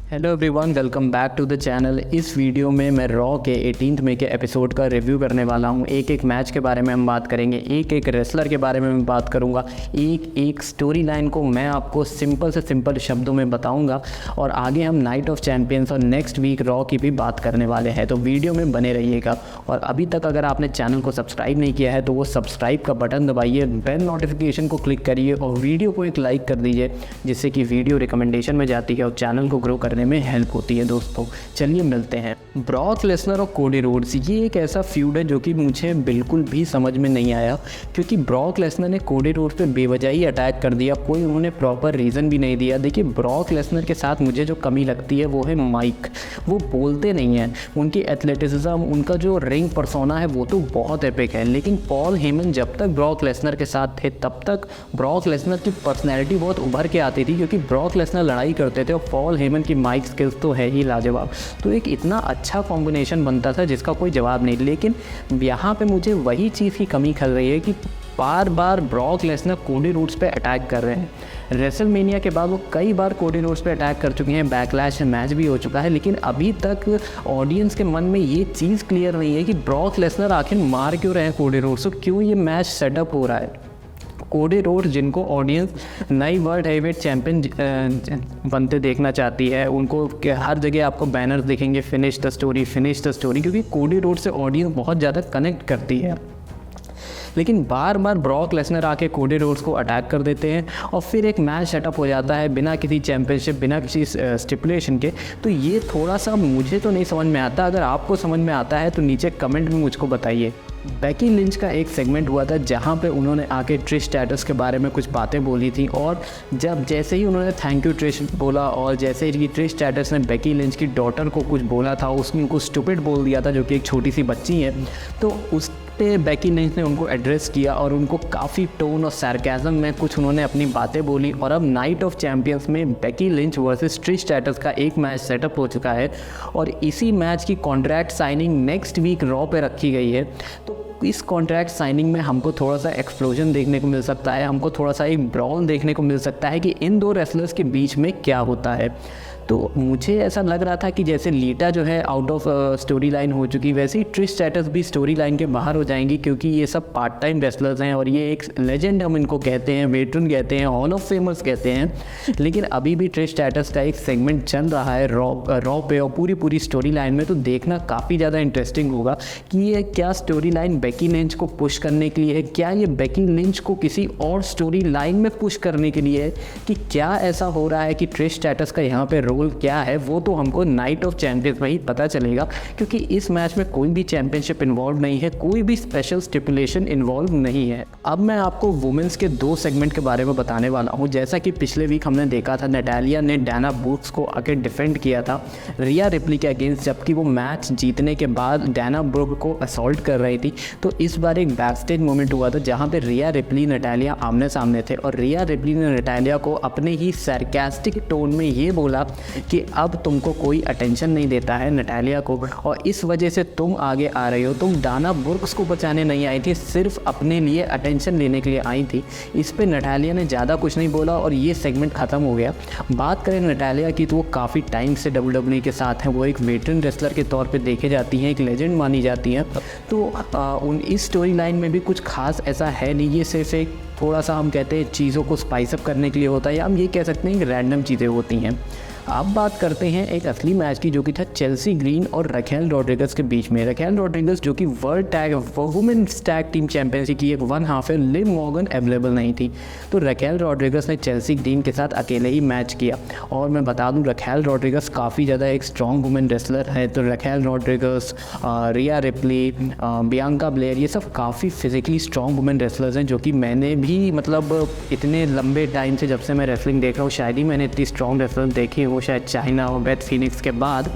Hello everyone, welcome back to the channel. इस video में मैं रॉ के 18 मई के एपिसोड का रिव्यू करने वाला हूं। एक एक मैच के बारे में हम बात करेंगे, एक एक रेसलर के बारे में मैं बात करूंगा, एक एक स्टोरी लाइन को मैं आपको सिंपल से सिंपल शब्दों में बताऊंगा और आगे हम नाइट ऑफ चैम्पियंस और नेक्स्ट वीक रॉ की भी बात करने वाले हैं। तो वीडियो में बने रहिएगा और अभी तक अगर आपने चैनल को सब्सक्राइब नहीं किया है तो वो सब्सक्राइब का बटन दबाइए, बेल नोटिफिकेशन को क्लिक करिए और वीडियो को एक लाइक कर दीजिए, जिससे कि वीडियो रिकमेंडेशन में जाती है और चैनल को ग्रो करने में हेल्प होती है। दोस्तों चलिए मिलते हैं। ब्रॉक लेसनर और कोडी रोड्स, ये एक ऐसा फ्यूड है जो कि मुझे बिल्कुल भी समझ में नहीं आया, क्योंकि ब्रॉक लेसनर ने कोडी रोड्स पे बेवजह ही अटैक कर दिया, कोई उन्होंने प्रॉपर रीज़न भी नहीं दिया। देखिए, ब्रॉक लेसनर के साथ मुझे जो कमी लगती है वो है माइक। वो बोलते नहीं हैं, उनकी एथलेटिसिज्म, उनका जो रिंग पर्सोना है वो तो बहुत एपिक है, लेकिन पॉल हेमन जब तक ब्रॉक लेसनर के साथ थे तब तक ब्रॉक लेसनर की पर्सनैलिटी बहुत उभर के आती थी, क्योंकि ब्रॉक लेसनर लड़ाई करते थे और पॉल हेमन की माइक स्किल्स तो है ही लाजवाब। तो एक इतना अच्छा कॉम्बिनेशन बनता था जिसका कोई जवाब नहीं। लेकिन यहाँ पे मुझे वही चीज़ की कमी खल रही है कि बार बार ब्रॉक लेसनर कोडी रोड्स पे अटैक कर रहे हैं। रेसलमेनिया के बाद वो कई बार कोडी रोड्स पे अटैक कर चुके हैं, बैकलैश मैच भी हो चुका है, लेकिन अभी तक ऑडियंस के मन में ये चीज़ क्लियर नहीं है कि ब्रॉक लेसनर आखिर मार क्यों रहे हैं कोडी रोड्स, तो क्यों ये मैच सेटअप हो रहा है। कोडी रोड्स, जिनको ऑडियंस नई वर्ल्ड हेवीवेट चैंपियन बनते देखना चाहती है, उनको हर जगह आपको बैनर्स दिखेंगे, finish the story, finish the story, क्योंकि कोडी रोड्स से ऑडियंस बहुत ज़्यादा कनेक्ट करती है। लेकिन बार बार ब्रॉक लेसनर आके कोडी रोड्स को अटैक कर देते हैं और फिर एक मैच सेटअप हो जाता है बिना किसी चैंपियनशिप, बिना किसी स्टिपुलेशन के। तो ये थोड़ा सा मुझे तो नहीं समझ में आता। अगर आपको समझ में आता है तो नीचे कमेंट में मुझको बताइए। बेकी लिंच का एक सेगमेंट हुआ था जहाँ पे उन्होंने आके ट्रिश स्ट्रैटस के बारे में कुछ बातें बोली थी, और जब जैसे ही उन्होंने थैंक यू ट्रिश बोला और जैसे ही ट्रिश स्ट्रैटस ने बेकी लिंच की डॉटर को कुछ बोला था, उसने उनको स्टूपिड बोल दिया था, जो कि एक छोटी सी बच्ची है, तो उस पे बेकी लिंच ने उनको एड्रेस किया और उनको काफ़ी टोन और सार्केज़म में कुछ उन्होंने अपनी बातें बोली। और अब नाइट ऑफ चैम्पियंस में Becky Lynch versus Trish Stratus का एक मैच सेटअप हो चुका है और इसी मैच की contract signing next week Raw पे रखी गई है। तो इस कॉन्ट्रैक्ट साइनिंग में हमको थोड़ा सा एक्सप्लोजन देखने को मिल सकता है, हमको थोड़ा सा एक ब्रॉल देखने को मिल सकता है कि इन दो रेसलर्स के बीच में क्या होता है। तो मुझे ऐसा लग रहा था कि जैसे लीटा जो है आउट ऑफ स्टोरी लाइन हो चुकी, वैसे ही ट्रिश स्ट्रैटस भी स्टोरी लाइन के बाहर हो जाएंगी, क्योंकि ये सब पार्ट टाइम रेसलर्स हैं और ये एक लेजेंड हम इनको कहते हैं, वेटरन कहते हैं, हॉल ऑफ फेमर्स कहते हैं। लेकिन अभी भी ट्रिश स्ट्रैटस का एक सेगमेंट चल रहा है रॉ पे और पूरी स्टोरी लाइन में, तो देखना काफ़ी ज़्यादा इंटरेस्टिंग होगा कि ये क्या स्टोरी लाइन बेकी लिंच को पुश करने के लिए है, क्या ये बेकी लिंच को किसी और स्टोरी लाइन में पुश करने के लिए है, कि क्या ऐसा हो रहा है कि ट्रिश स्ट्रैटस का यहाँ पे रोल क्या है। वो तो हमको नाइट ऑफ चैंपियंस में ही पता चलेगा, क्योंकि इस मैच में कोई भी चैंपियनशिप इन्वॉल्व नहीं है, कोई भी स्पेशल स्टिपुलेशन इन्वॉल्व नहीं है। अब मैं आपको वुमेंस के दो सेगमेंट के बारे में बताने वाला हूँ। जैसा कि पिछले वीक हमने देखा था, नटालिया ने डायना ब्रूक्स को आके डिफेंड किया था रिया रिप्ली के अगेंस्ट, जबकि वो मैच जीतने के बाद डायना ब्रूक को असॉल्ट कर रही थी। तो इस बार एक बैकस्टेज मोमेंट हुआ था जहाँ पे रिया रिप्ली नटालिया आमने सामने थे और रिया रिप्ली ने नटालिया को अपने ही सार्कास्टिक टोन में ये बोला कि अब तुमको कोई अटेंशन नहीं देता है नटालिया को, और इस वजह से तुम आगे आ रही हो। तुम डायना ब्रूक्स को बचाने नहीं आई थी, सिर्फ अपने लिए अटेंशन लेने के लिए आई थी। इस पे नटालिया ने ज़्यादा कुछ नहीं बोला और ये सेगमेंट ख़त्म हो गया। बात करें नटालिया की तो वो काफ़ी टाइम से WWE के साथ हैं, वो एक वेटरन रेसलर के तौर पे देखे जाती हैं, एक लेजेंड मानी जाती हैं। तो उन इस स्टोरी लाइन में भी कुछ खास ऐसा है नहीं, ये सिर्फ एक थोड़ा सा हम कहते हैं चीज़ों को स्पाइस अप करने के लिए होता है, या हम ये कह सकते हैं कि रैंडम चीज़ें होती हैं। अब बात करते हैं एक असली मैच की, जो कि था चेल्सी ग्रीन और रखेल रॉड्रिगस के बीच में। रखेल रॉड्रिगस जो कि world tag women's tag team championship की एक 1/2 है, लिव मॉर्गन अवेलेबल नहीं थी, तो रखेल रॉड्रिगस ने चेल्सी ग्रीन के साथ अकेले ही मैच किया। और मैं बता दूं, रखेल रॉड्रिगस काफ़ी ज़्यादा एक स्ट्रॉन्ग वुमेन रेसलर है। तो रखेल रॉड्रिगस, रिया रिप्ली, बियांका ब्लेयर, ये सब काफ़ी फिजिकली स्ट्रॉन्ग वुमेन रेसलर्स हैं, जो कि मैंने भी मतलब इतने लंबे टाइम से जब से मैं रेसलिंग देख रहा हूँ, शायद ही मैंने इतनी स्ट्रॉन्ग रेसलर देखी हो, शायद चाइना और बेथ फिनिक्स के बाद।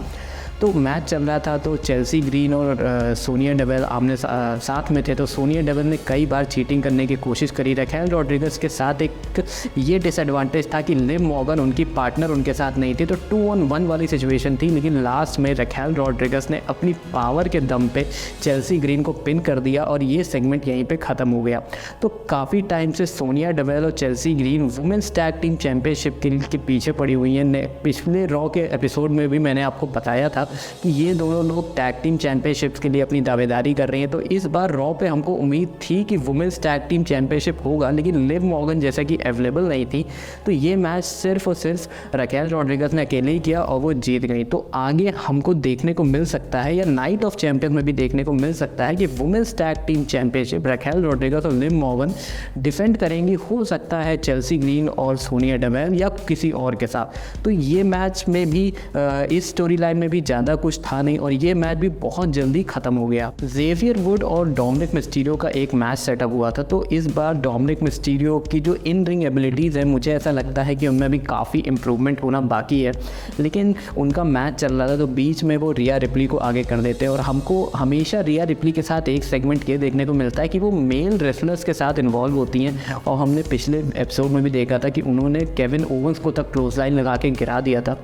तो मैच चल रहा था, तो चेल्सी ग्रीन और सोनिया डेविल आमने साथ में थे। तो सोनिया डेविल ने कई बार चीटिंग करने की कोशिश करी। रैकेल रॉड्रिगस के साथ एक ये डिसएडवांटेज था कि लिव मॉर्गन उनकी पार्टनर उनके साथ नहीं थी, तो 2-on-1 वाली सिचुएशन थी। लेकिन लास्ट में रैकेल रॉड्रिगस ने अपनी पावर के दम पे चेल्सी ग्रीन को पिन कर दिया और ये सेगमेंट यहीं पे ख़त्म हो गया। तो काफ़ी टाइम से सोनिया डेविल और Chelsea green women's tag team championship के पीछे पड़ी हुई हैं। पिछले रॉ के एपिसोड में भी मैंने आपको बताया था कि ये दोनों लोग टैग टीम चैंपियनशिप्स के लिए अपनी दावेदारी कर रही हैं। तो इस बार रॉ पे हमको उम्मीद थी कि वुमेंस टैग टीम चैंपियनशिप होगा, लेकिन लिव मॉर्गन जैसा कि अवेलेबल नहीं थी, तो ये मैच सिर्फ और सिर्फ रैकेल रॉड्रिगस ने अकेले ही किया और वो जीत गई। तो आगे हमको देखने को मिल सकता है या नाइट ऑफ चैंपियन में भी देखने को मिल सकता है कि women's tag team championship Raquel Rodriguez और लिव मॉर्गन डिफेंड करेंगी। हो सकता है चेल्सी ग्रीन और सोनिया डेविल या किसी और के साथ। तो ये मैच में भी इस स्टोरी लाइन में भी ज़्यादा कुछ था नहीं और ये मैच भी बहुत जल्दी ख़त्म हो गया। जेवियर वुड और डोमिनिक मिस्टीरियो का एक मैच सेटअप हुआ था। तो इस बार डोमिनिक मिस्टीरियो की जो इन रिंग एबिलिटीज़ है, मुझे ऐसा लगता है कि उनमें भी काफ़ी इंप्रूवमेंट होना बाकी है। लेकिन उनका मैच चल रहा था तो बीच में वो रिया रिप्ली को आगे कर देते हैं और हमको हमेशा रिया रिप्ली के साथ एक सेगमेंट ये देखने को मिलता है कि वो मेल रेसलर्स के साथ इन्वॉल्व होती हैं। और हमने पिछले एपिसोड में भी देखा था कि उन्होंने केविन ओवेंस को तक क्लोज लाइन लगा के गिरा दिया था।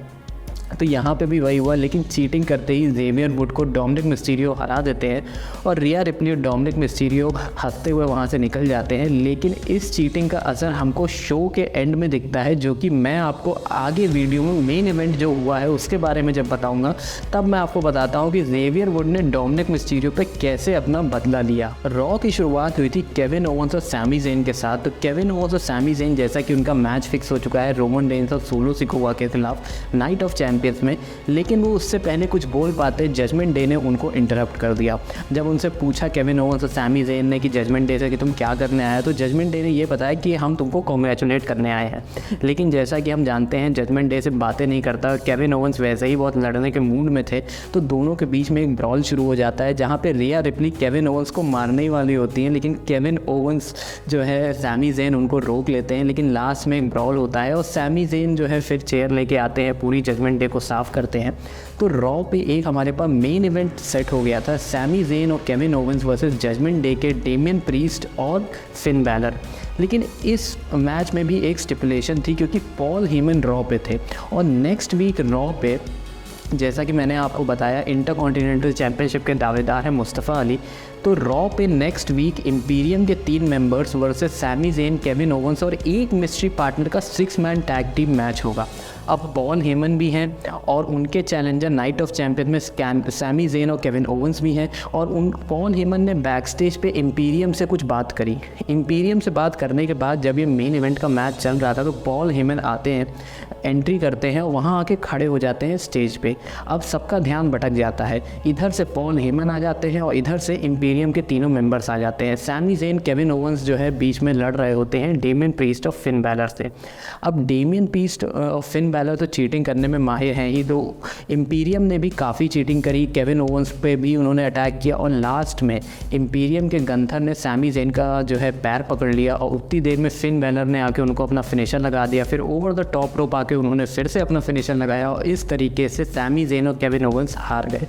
तो यहाँ पे भी वही हुआ, लेकिन चीटिंग करते ही जेवियर वुड को डोमिनिक मिस्टीरियो हरा देते हैं और रिया रिप्ली और डोमिनिक मिस्टीरियो हंसते हुए वहाँ से निकल जाते हैं। लेकिन इस चीटिंग का असर हमको शो के एंड में दिखता है, जो कि मैं आपको आगे वीडियो में मेन इवेंट जो हुआ है उसके बारे में जब बताऊँगा तब मैं आपको बताता हूँ कि जेवियर वुड ने डोमिनिक मिस्टीरियो पर कैसे अपना बदला लिया। रॉ की शुरुआत हुई थी केविन ओवेंस और सैमी ज़ेन के साथ। तो केविन ओवेंस और सैमी ज़ेन जैसा कि उनका मैच फिक्स हो चुका है रोमन रेंस और सोलो सिकोवा के खिलाफ नाइट ऑफ चैंपियंस में, लेकिन वो उससे पहले कुछ बोल पाते जजमेंट डे ने उनको इंटरप्ट कर दिया। जब उनसे पूछा केविन ओवेंस और सैमी ज़ेन ने कि जजमेंट डे से कि तुम क्या करने आए, तो जजमेंट डे ने ये बताया कि हम तुमको कॉन्ग्रेचुलेट करने आए हैं। लेकिन जैसा कि हम जानते हैं जजमेंट डे से बातें नहीं करता। केविन ओवेंस वैसे ही बहुत लड़ने के मूड में थे, तो दोनों के बीच में एक ब्रॉल शुरू हो जाता है जहाँ पे रिया रिप्ली केविन ओवेंस को मारने ही वाली होती हैं, लेकिन केविन ओवेंस जो है सैमी ज़ेन उनको रोक लेते हैं। लेकिन लास्ट में एक ब्रॉल होता है और सैमी ज़ेन जो है फिर चेयर लेके आते हैं, पूरी जजमेंट डे को साफ करते हैं। तो रॉ पे एक हमारे पास मेन इवेंट सेट हो गया था, सैमी ज़ेन और Kevin Owens versus Judgment Day के डेमियन प्रीस्ट और फिन बैलर। लेकिन इस मैच में भी एक स्टिपुलेशन थी क्योंकि पॉल हेमन रॉ पे थे और नेक्स्ट वीक रॉ पे जैसा कि मैंने आपको बताया इंटरकॉन्टिनेंटल चैंपियनशिप के दावेदार हैं मुस्तफ़ा अली। तो रॉ पे नेक्स्ट वीक इंपीरियम के 3 members versus Sami Zayn, Kevin Owens और एक मिस्ट्री पार्टनर का 6 मैन टैग टीम मैच होगा। अब पॉल हेमन भी हैं और उनके चैलेंजर नाइट ऑफ चैंपियन में सैमी ज़ेन और केविन ओवेंस भी हैं। और उन पॉल हेमन ने बैक स्टेज पे इंपीरियम से कुछ बात करी। इंपीरियम से बात करने के बाद जब ये मेन इवेंट का मैच चल रहा था तो पॉल हेमन आते हैं, एंट्री करते हैं और वहाँ आके खड़े हो जाते हैं स्टेज पे। अब सबका ध्यान भटक जाता है, इधर से पॉल हेमन आ जाते हैं और इधर से इंपीरियम के तीनों मेंबर्स आ जाते हैं। सैमी ज़ेन, केविन ओवेंस जो है बीच में लड़ रहे होते हैं डेमियन प्रीस्ट और फिन बैलर से। अब डेमियन प्रीस्ट और फिन बैलर तो चीटिंग करने में माहिर हैं ही, तो इंपीरियम ने भी काफ़ी चीटिंग करी, केविन ओवेंस पे भी उन्होंने अटैक किया और लास्ट में इंपीरियम के गंथर ने सैमी ज़ेन का जो है पैर पकड़ लिया और उतनी देर में फिन बैलर ने आके उनको अपना फिनिशर लगा दिया। फिर ओवर द टॉप रोप आके उन्होंने फिर से अपना फिनिशर लगाया और इस तरीके से सैमी ज़ेन और केविन ओवेंस हार गए।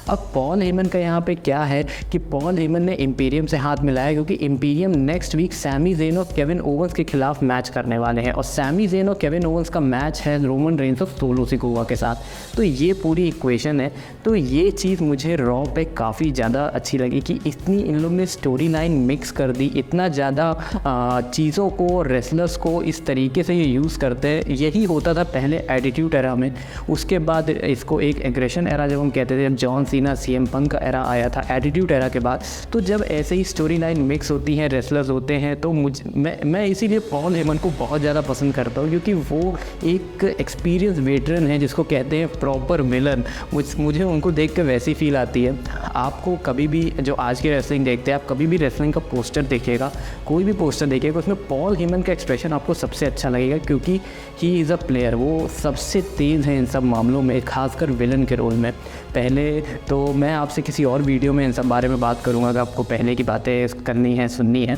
अब पॉल हेमन का यहाँ पे क्या है कि पॉल हेमन ने इंपीरियम से हाथ मिलाया क्योंकि Imperium next week Sami Zayn और केविन ओवेंस के खिलाफ मैच करने वाले हैं और सैमी ज़ेन और केविन ओवेंस का मैच है रोमन रेंस और सोलो सिकोवा के साथ। तो ये पूरी इक्वेशन है। तो ये चीज़ मुझे रॉ पे काफ़ी ज़्यादा अच्छी लगी कि इतनी इन लोग ने स्टोरी लाइन मिक्स कर दी, इतना ज़्यादा चीज़ों को, रेसलर्स को इस तरीके से ये यूज़ करते हैं। यही होता था पहले एटीट्यूड एरा में, उसके बाद इसको एक एग्रेशन एरा जब हम कहते थे, जब जॉन सीना सीएम पंक का एरा आया था एटीट्यूड एरा के बाद। तो जब ऐसे ही स्टोरी लाइन मिक्स होती हैं, रेसलर्स होते हैं, तो मैं इसीलिए पॉल हेमन को बहुत ज़्यादा पसंद करता हूँ क्योंकि वो एक एक्सपीरियंस वेटरन है जिसको कहते हैं प्रॉपर विलन। मुझे उनको देख कर वैसी फील आती है। आपको कभी भी जो आज की रेसलिंग देखते हैं, आप कभी भी रेसलिंग का पोस्टर देखिएगा, कोई भी पोस्टर देखिएगा, उसमें पॉल हेमन का एक्सप्रेशन आपको सबसे अच्छा लगेगा क्योंकि ही इज़ अ प्लेयर। वो सबसे तेज़ है इन सब मामलों में, खासकर विलन के रोल में। पहले तो मैं आपसे किसी और वीडियो में इन सब बारे में बात करूंगा अगर आपको पहले की बातें करनी है, सुननी है।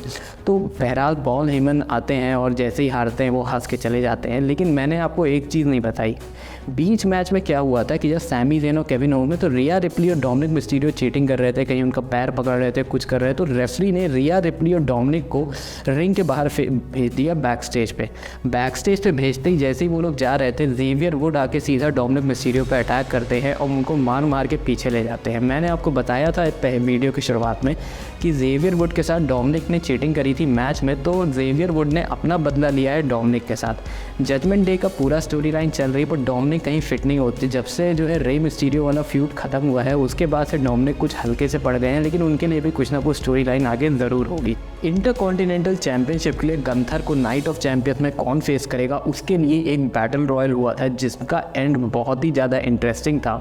तो बहरहाल पॉल हेमन आते हैं और जैसे ही हारते हैं वो हंस के चले जाते हैं। लेकिन मैंने आपको एक चीज़ नहीं बताई, बीच मैच में क्या हुआ था कि जब सैमी ज़ेन और केविन ओवेंस में, तो रिया रिप्ली और डोमिनिक मिस्टीरियो चीटिंग कर रहे थे, कहीं उनका पैर पकड़ रहे थे, कुछ कर रहे थे, तो रेफरी ने रिया रिप्ली और डोमिनिक को रिंग के बाहर भेज दिया बैक स्टेज पे भेजते ही जैसे ही वो लोग जा रहे थे, जेवियर वुड आके सीधा डोमिनिक मिस्टीरियो पे अटैक करते हैं और उनको मार के पीछे ले जाते हैं। मैंने आपको बताया था वीडियो की शुरुआत में कि जेवियर वुड के साथ डोमिनिक ने चीटिंग करी थी मैच में, तो जेवियर वुड ने अपना बदला लिया है डोमिनिक के साथ। जजमेंट डे का पूरा स्टोरी लाइन चल रही है, पर डोमिनिक कहीं फिट नहीं होती। जब से जो है रे मिस्टीरियो वाला फ्यूड खत्म हुआ है, उसके बाद से डोमिनिक कुछ हल्के से पड़ गए हैं, लेकिन उनके लिए भी कुछ ना कुछ स्टोरी लाइन आगे ज़रूर होगी। इंटरकॉन्टिनेंटल चैंपियनशिप के लिए गंथर को नाइट ऑफ चैंपियंस में कौन फेस करेगा, उसके लिए एक बैटल रॉयल हुआ था जिसका एंड बहुत ही ज़्यादा इंटरेस्टिंग था।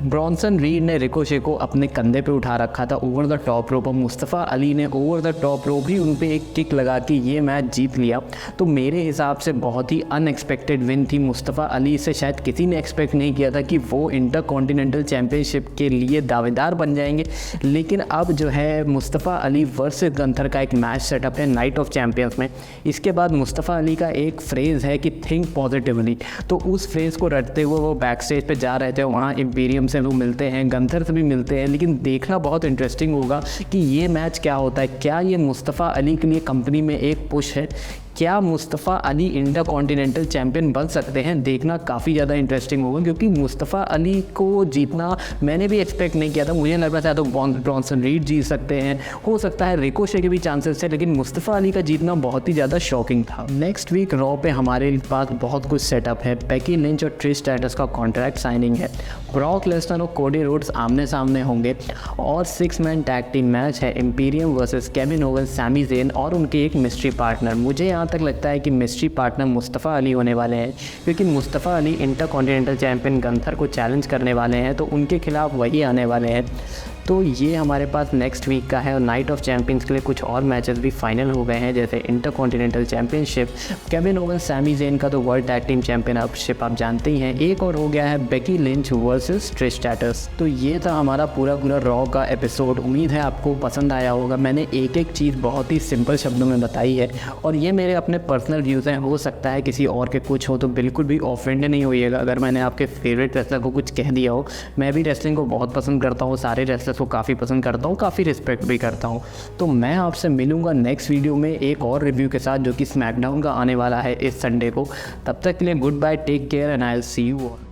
ब्रॉन्सन रीड ने रिकोशे को अपने कंधे पे उठा रखा था ओवर द टॉप रोप, और मुस्तफ़ा अली ने ओवर द टॉप रोप ही उन पे एक किक लगा के ये मैच जीत लिया। तो मेरे हिसाब से बहुत ही अनएक्सपेक्टेड विन थी। मुस्तफ़ा अली से शायद किसी ने एक्सपेक्ट नहीं किया था कि वो इंटरकॉन्टिनेंटल चैंपियनशिप के लिए दावेदार बन जाएंगे, लेकिन अब जो है मुस्तफ़ा अली वर्सेस गंथर का एक मैच सेटअप है नाइट ऑफ चैंपियंस में। इसके बाद मुस्तफ़ा अली का एक फ्रेज़ है कि थिंक पॉजिटिवली, तो उस फ्रेज़ को रटते हुए वो बैक स्टेज पे जा रहे थे। वहाँ इंपीरियम से वो मिलते हैं, गंथर से भी मिलते हैं, लेकिन देखना बहुत इंटरेस्टिंग होगा कि ये मैच क्या होता है। क्या ये मुस्तफ़ा अली के लिए कंपनी में एक पुश है? क्या मुस्तफ़ा अली इंटरकॉन्टिनेंटल चैंपियन बन सकते हैं? देखना काफ़ी ज़्यादा इंटरेस्टिंग होगा, क्योंकि मुस्तफ़ा अली को जीतना मैंने भी एक्सपेक्ट नहीं किया था। मुझे लग रहा था तो ब्रॉन्सन रीड जीत सकते हैं, हो सकता है रिकोशे के भी चांसेस थे, लेकिन मुस्तफ़ा अली का जीतना बहुत ही ज़्यादा शॉकिंग था। नेक्स्ट वीक रॉ पे हमारे पास बहुत कुछ सेटअप है। बेकी लिंच और ट्रिश स्ट्रैटस का कॉन्ट्रैक्ट साइनिंग है। ब्रॉक लेसनर और कोडी रोड्स आमने सामने होंगे, और 6 मैन टैग टीम मैच है Imperium versus Kevin Owens, Sami Zayn और उनके एक मिस्ट्री पार्टनर। मुझे यहाँ तक लगता है कि मिस्ट्री पार्टनर मुस्तफ़ा अली होने वाले हैं, क्योंकि Mustafa Ali intercontinental champion Gunther को चैलेंज करने वाले हैं, तो उनके खिलाफ वही आने वाले हैं। तो ये हमारे पास नेक्स्ट वीक का है। और नाइट ऑफ चैंपियंस के लिए कुछ और मैचेस भी फाइनल हो गए हैं, जैसे intercontinental championship, Kevin Owens Sami Zayn का तो वर्ल्ड टैग टीम चैंपियनशिप आप जानते ही हैं। एक और हो गया है Becky lynch versus Trish stratus. तो ये था हमारा पूरा रॉ का एपिसोड। उम्मीद है आपको पसंद आया होगा। मैंने एक एक चीज़ बहुत ही सिंपल शब्दों में बताई है, और ये मेरे अपने पर्सनल व्यूज़ हैं। हो सकता है किसी और के कुछ हो, तो बिल्कुल भी ऑफेंड नहीं होइएगा अगर मैंने आपके फेवरेट रेसलर को कुछ कह दिया हो। मैं भी रेसलिंग को बहुत पसंद करता हूँ, सारे रेसलर्स को काफ़ी पसंद करता हूँ, काफ़ी रिस्पेक्ट भी करता हूँ। तो मैं आपसे मिलूँगा नेक्स्ट वीडियो में एक और रिव्यू के साथ, जो कि स्मैकडाउन का आने वाला है इस संडे को। तब तक के लिए good bye, take care and I will see you all.